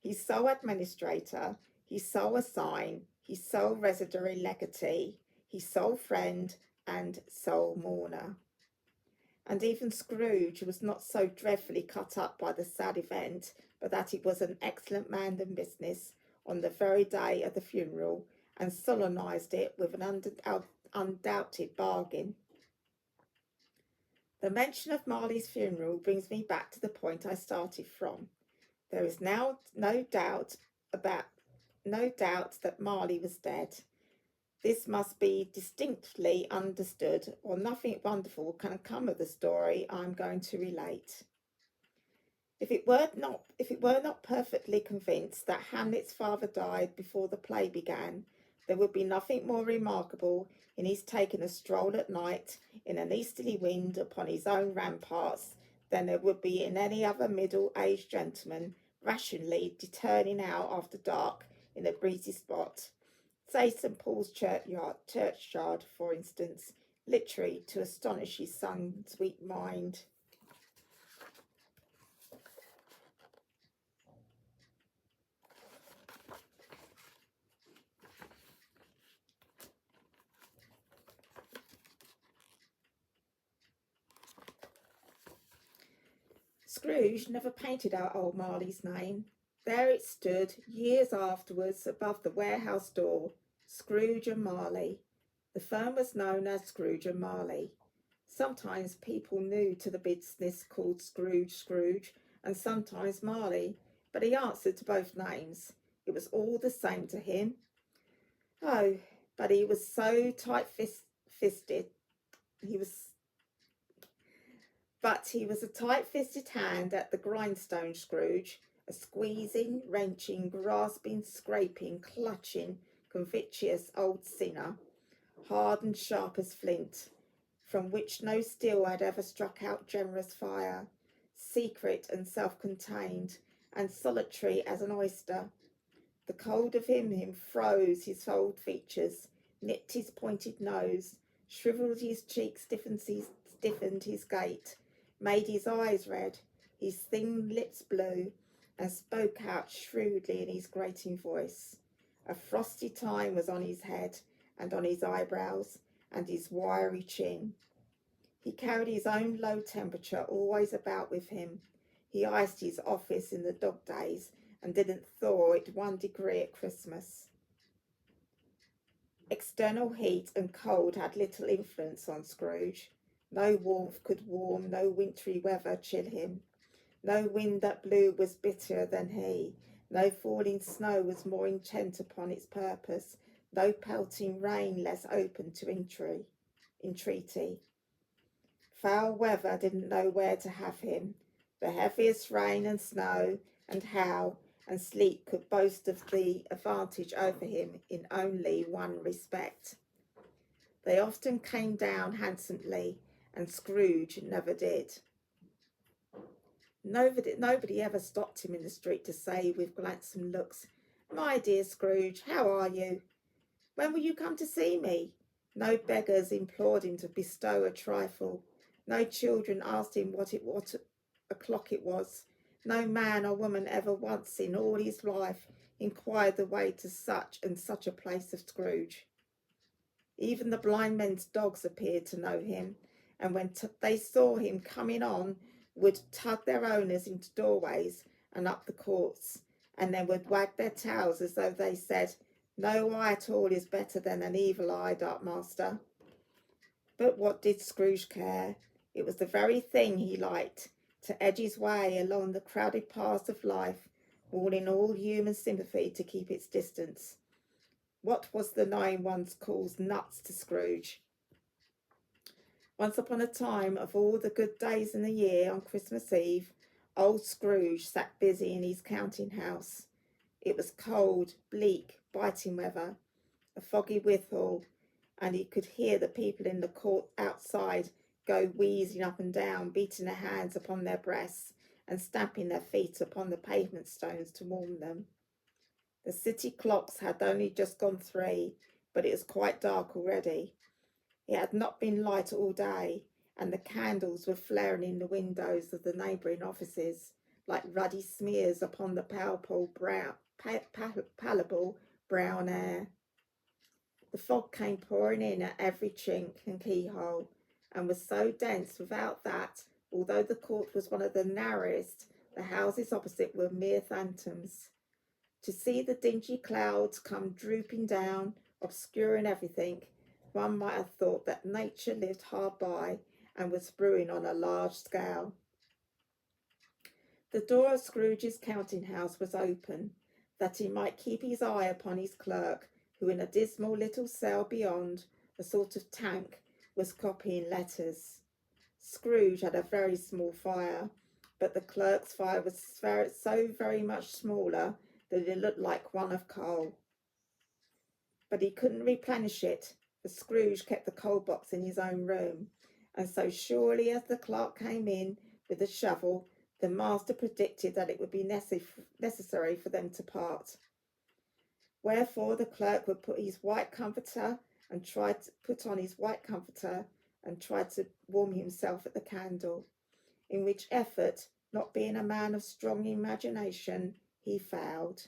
his sole administrator, his sole assign, his sole residuary legatee, his sole friend, and sole mourner. And even Scrooge was not so dreadfully cut up by the sad event, but that he was an excellent man of business on the very day of the funeral, and solemnized it with an undoubted bargain. The mention of Marley's funeral brings me back to the point I started from. There is now no doubt that Marley was dead. This must be distinctly understood, or nothing wonderful can come of the story I am going to relate. If it were not perfectly convinced that Hamlet's father died before the play began, there would be nothing more remarkable in his taking a stroll at night in an easterly wind upon his own ramparts than there would be in any other middle-aged gentleman rationally turning out after dark in a breezy spot, say St. Paul's churchyard, for instance, literally to astonish his son's sweet mind. Scrooge never painted out old Marley's name. There it stood, years afterwards, above the warehouse door, Scrooge and Marley. The firm was known as Scrooge and Marley. Sometimes people new to the business called Scrooge, and sometimes Marley, but he answered to both names. It was all the same to him. Oh, but he was so tight-fisted. He was a tight-fisted hand at the grindstone, Scrooge, a squeezing, wrenching, grasping, scraping, clutching, convictious old sinner, hard and sharp as flint, from which no steel had ever struck out generous fire, secret and self-contained, and solitary as an oyster. The cold of him froze his old features, nipped his pointed nose, shrivelled his cheeks, stiffened his gait, made his eyes red, his thin lips blue, and spoke out shrewdly in his grating voice. A frosty time was on his head, and on his eyebrows, and his wiry chin. He carried his own low temperature always about with him. He iced his office in the dog days, and didn't thaw it 1 degree at Christmas. External heat and cold had little influence on Scrooge. No warmth could warm, no wintry weather chill him. No wind that blew was bitterer than he. No falling snow was more intent upon its purpose. No pelting rain less open to entreaty. Foul weather didn't know where to have him. The heaviest rain and snow and hail and sleet could boast of the advantage over him in only one respect. They often came down handsomely, and Scrooge never did. Nobody ever stopped him in the street to say with gladsome looks, "My dear Scrooge, how are you? When will you come to see me?" No beggars implored him to bestow a trifle. No children asked him what o'clock it was. No man or woman ever once in all his life inquired the way to such and such a place of Scrooge. Even the blind men's dogs appeared to know him, and when they saw him coming on, would tug their owners into doorways and up the courts, and then would wag their tails as though they said, "No eye at all is better than an evil eye, Dark Master." But what did Scrooge care? It was the very thing he liked, to edge his way along the crowded paths of life, warning all human sympathy to keep its distance. What was the knowing ones calls nuts to Scrooge? Once upon a time, of all the good days in the year, on Christmas Eve, old Scrooge sat busy in his counting house. It was cold, bleak, biting weather, a foggy withal, and he could hear the people in the court outside go wheezing up and down, beating their hands upon their breasts and stamping their feet upon the pavement stones to warm them. The city clocks had only just gone 3, but it was quite dark already. It had not been light all day, and the candles were flaring in the windows of the neighbouring offices like ruddy smears upon the palpable brown air. The fog came pouring in at every chink and keyhole, and was so dense without that, although the court was one of the narrowest, the houses opposite were mere phantoms. To see the dingy clouds come drooping down, obscuring everything, one might have thought that nature lived hard by and was brewing on a large scale. The door of Scrooge's counting house was open, that he might keep his eye upon his clerk, who in a dismal little cell beyond, a sort of tank, was copying letters. Scrooge had a very small fire, but the clerk's fire was so very much smaller that it looked like one of coal. But he couldn't replenish it, for Scrooge kept the coal box in his own room, and so surely as the clerk came in with the shovel, the master predicted that it would be necessary for them to part. Wherefore the clerk would put on his white comforter and try to warm himself at the candle, in which effort, not being a man of strong imagination, he failed.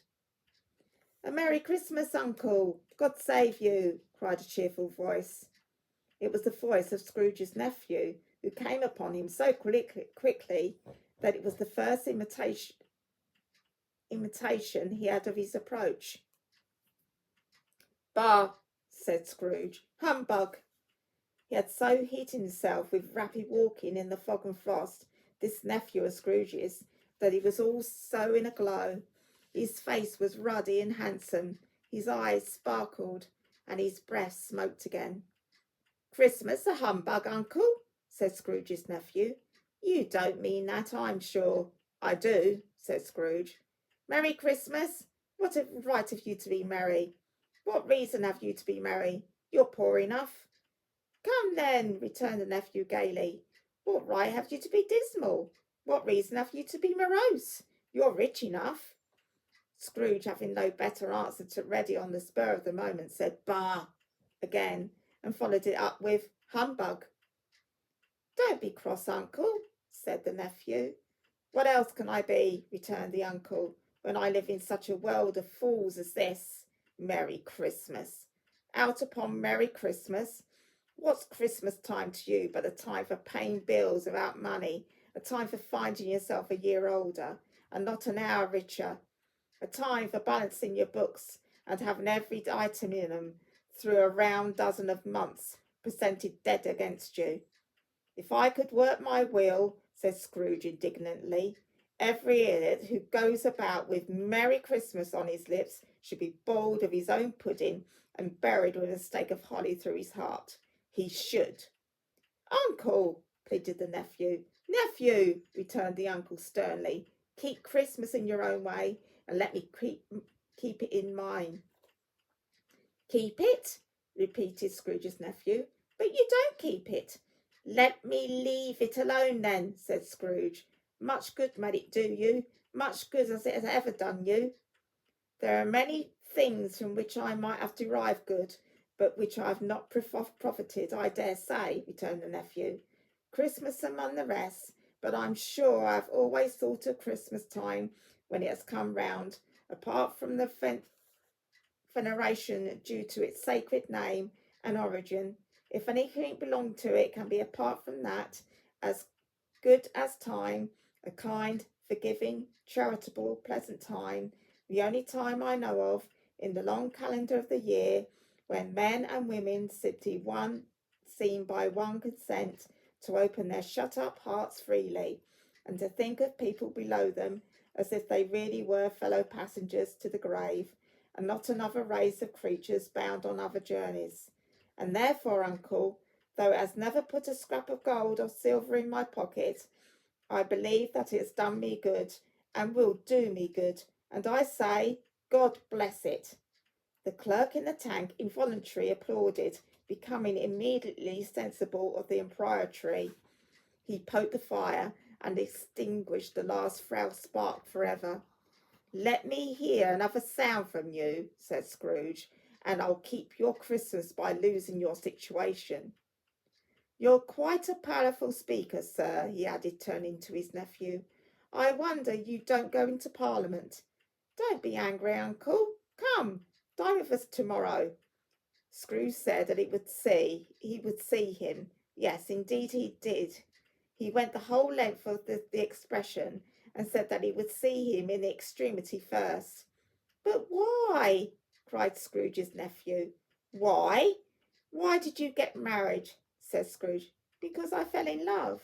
"A Merry Christmas, Uncle! God save you!" cried a cheerful voice. It was the voice of Scrooge's nephew, who came upon him so quickly that it was the first imitation he had of his approach. "Bah!" said Scrooge. "Humbug!" He had so heated himself with rapid walking in the fog and frost, this nephew of Scrooge's, that he was all so in a glow. His face was ruddy and handsome, his eyes sparkled, and his breath smoked again. "Christmas a humbug, Uncle?" said Scrooge's nephew. "You don't mean that, I'm sure." "I do," said Scrooge. "Merry Christmas? What right have you to be merry? What reason have you to be merry? You're poor enough." "Come then," returned the nephew gaily. "What right have you to be dismal? What reason have you to be morose? You're rich enough." Scrooge, having no better answer ready on the spur of the moment, said "Bah!" again, and followed it up with "Humbug." "Don't be cross, Uncle," said the nephew. "What else can I be," returned the uncle, "when I live in such a world of fools as this? Merry Christmas! Out upon Merry Christmas! What's Christmas time to you but a time for paying bills without money, a time for finding yourself a year older and not an hour richer, a time for balancing your books and having every item in them through a round dozen of months presented dead against you? If I could work my will," said Scrooge indignantly, "every idiot who goes about with Merry Christmas on his lips should be boiled of his own pudding and buried with a stake of holly through his heart. He should." "Uncle!" pleaded the nephew. "Nephew!" returned the uncle sternly. "Keep Christmas in your own way, and let me keep it in mine." "Keep it?" repeated Scrooge's nephew. "But you don't keep it." "Let me leave it alone then," said Scrooge. "Much good may it do you, much good as it has ever done you." "There are many things from which I might have derived good, but which I have not profited, I dare say," returned the nephew. "Christmas among the rest, but I'm sure I have always thought of Christmas time when it has come round, apart from the veneration due to its sacred name and origin. If anything belonging to it can be apart from that, as good as time, a kind, forgiving, charitable, pleasant time, the only time I know of in the long calendar of the year when men and women seem by one consent to open their shut-up hearts freely and to think of people below them as if they really were fellow passengers to the grave and not another race of creatures bound on other journeys. And therefore, uncle, though it has never put a scrap of gold or silver in my pocket, I believe that it has done me good and will do me good, and I say, God bless it. The clerk in the tank involuntarily applauded, becoming immediately sensible of the impropriety. He poked the fire and extinguished the last frail spark forever. Let me hear another sound from you, said Scrooge, and I'll keep your Christmas by losing your situation. You're quite a powerful speaker, sir, he added, turning to his nephew. I wonder you don't go into Parliament. Don't be angry, uncle. Come, dine with us tomorrow. Scrooge said that he would see him. Yes, indeed he did. He went the whole length of the expression and said that he would see him in the extremity first. But why? Cried Scrooge's nephew. Why? Why did you get married? Said Scrooge. Because I fell in love.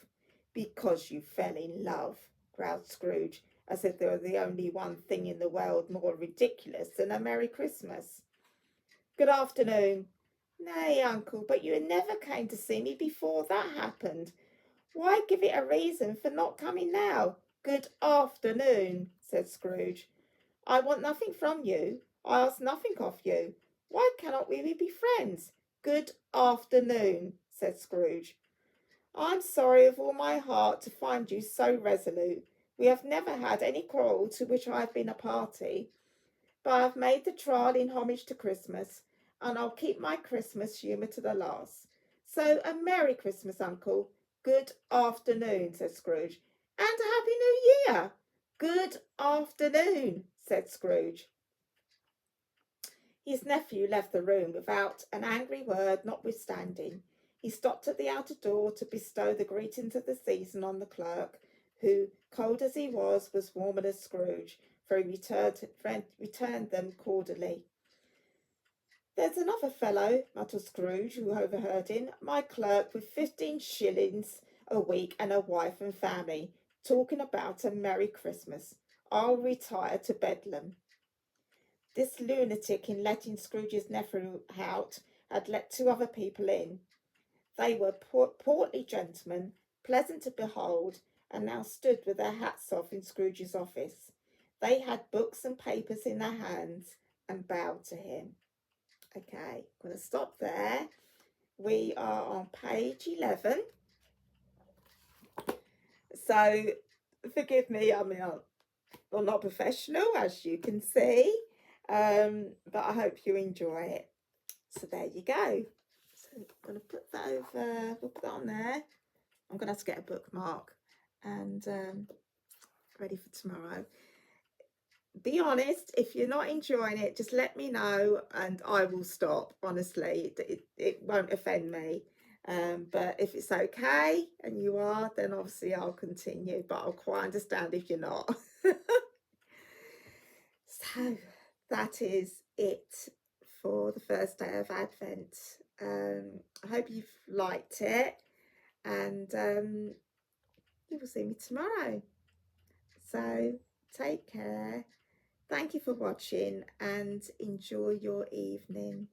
Because you fell in love, growled Scrooge, as if there were the only one thing in the world more ridiculous than a Merry Christmas. Good afternoon. Nay, uncle, but you never came to see me before that happened. Why give it a reason for not coming now? Good afternoon, said Scrooge. I want nothing from you. I ask nothing of you. Why cannot we be friends? Good afternoon, said Scrooge. I'm sorry with all my heart to find you so resolute. We have never had any quarrel to which I have been a party, but I have made the trial in homage to Christmas, and I'll keep my Christmas humour to the last. So a Merry Christmas, uncle. Good afternoon, said Scrooge. And a Happy New Year. Good afternoon, said Scrooge. His nephew left the room without an angry word notwithstanding. He stopped at the outer door to bestow the greetings of the season on the clerk, who, cold as he was warmer than Scrooge, for he returned them cordially. There's another fellow, muttered Scrooge, who overheard him, my clerk with 15 shillings a week and a wife and family, talking about a Merry Christmas. I'll retire to Bedlam. This lunatic, in letting Scrooge's nephew out, had let 2 other people in. They were portly gentlemen, pleasant to behold, and now stood with their hats off in Scrooge's office. They had books and papers in their hands and bowed to him. Okay, I'm going to stop there. We are on page 11. So, forgive me, I'm not professional, as you can see, but I hope you enjoy it. So there you go. So I'm going to put that over, we'll put that on there. I'm going to have to get a bookmark and ready for tomorrow. Be honest, if you're not enjoying it, just let me know and I will stop. Honestly, it won't offend me. But if it's okay and you are, then obviously I'll continue, but I'll quite understand if you're not. So that is it for the first day of Advent. I hope you've liked it, and you will see me tomorrow. So take care. Thank you for watching and enjoy your evening.